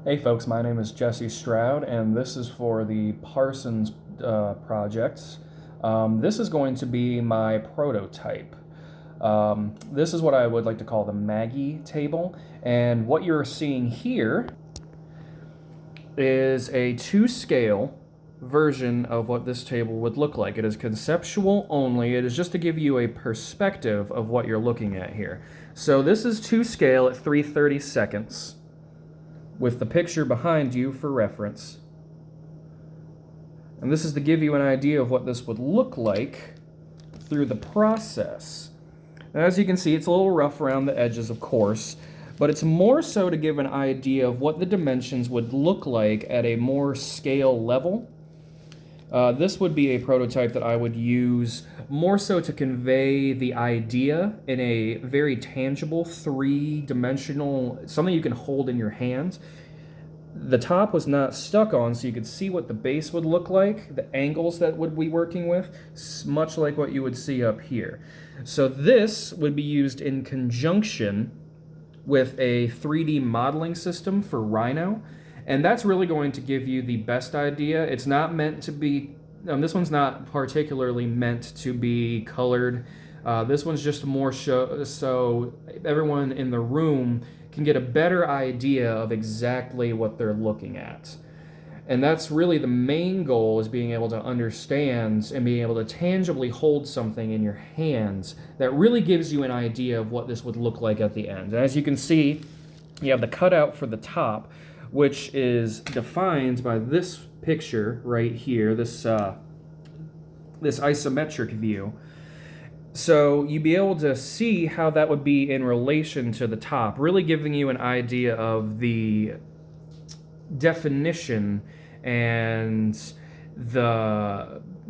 Hey folks, my name is Jesse Stroud, and this is for the Parsons projects. This is going to be my prototype. This is what I would like to call the Maggie table, and what you're seeing here is a two-scale version of what this table would look like. It is conceptual only. It is just to give you a perspective of what you're looking at here. So this is two scale at 3/32 with the picture behind you for reference. And this is to give you an idea of what this would look like through the process. Now, as you can see, it's a little rough around the edges, of course, but it's more so to give an idea of what the dimensions would look like at a more scale level. This would be a prototype that I would use more so to convey the idea in a very tangible, three-dimensional, something you can hold in your hands. The top was not stuck on, so you could see what the base would look like, the angles that would be working with, much like what you would see up here. So this would be used in conjunction with a 3D modeling system for Rhino. And that's really going to give you the best idea. It's not meant to be, this one's not particularly meant to be colored. This one's just more so everyone in the room can get a better idea of exactly what they're looking at. And that's really the main goal, is being able to understand and being able to tangibly hold something in your hands that really gives you an idea of what this would look like at the end. And as you can see, you have the cutout for the top, which is defined by this picture right here, this isometric view. So you'd be able to see how that would be in relation to the top, really giving you an idea of the definition and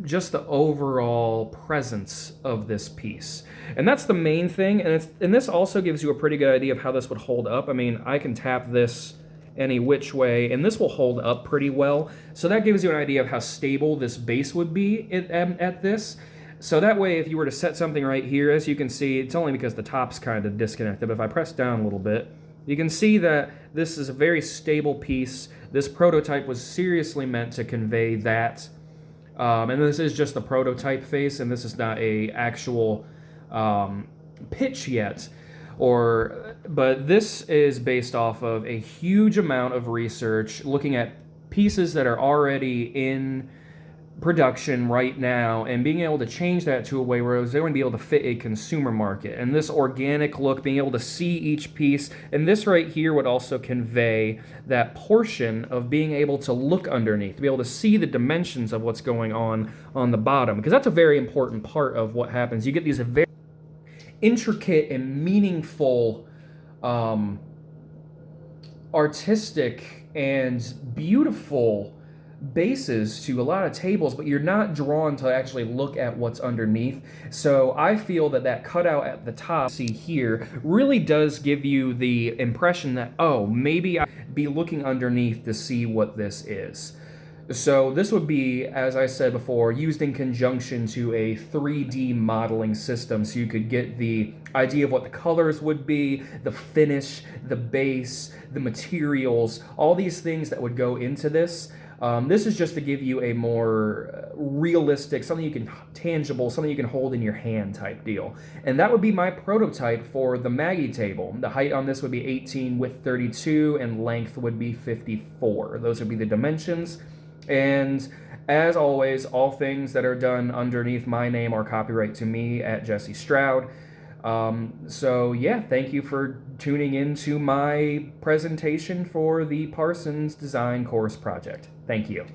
just the overall presence of this piece. And that's the main thing, and this also gives you a pretty good idea of how this would hold up. I mean, I can tap this any which way, and this will hold up pretty well. So that gives you an idea of how stable this base would be at this. So that way, if you were to set something right here, as you can see, it's only because the top's kind of disconnected, but if I press down a little bit, you can see that this is a very stable piece. This prototype was seriously meant to convey that. And this is just the prototype phase, and this is not a actual pitch yet. But this is based off of a huge amount of research, looking at pieces that are already in production right now and being able to change that to a way where they're going to be able to fit a consumer market. And this organic look, being able to see each piece, and this right here would also convey that portion of being able to look underneath, to be able to see the dimensions of what's going on the bottom, because that's a very important part of what happens. You get these very intricate and meaningful, artistic and beautiful bases to a lot of tables, but you're not drawn to actually look at what's underneath. So I feel that cutout at the top, see here, really does give you the impression that, oh, maybe I'd be looking underneath to see what this is. So this would be, as I said before, used in conjunction to a 3D modeling system, so you could get the idea of what the colors would be, the finish, the base, the materials, all these things that would go into this. This is just to give you a more realistic, something you can, tangible, something you can hold in your hand type deal. And that would be my prototype for the Maggie table. The height on this would be 18, width 32, and length would be 54. Those would be the dimensions. And as always, all things that are done underneath my name are copyright to me at Jesse Stroud. So yeah, thank you for tuning into my presentation for the Parsons Design Course project. Thank you.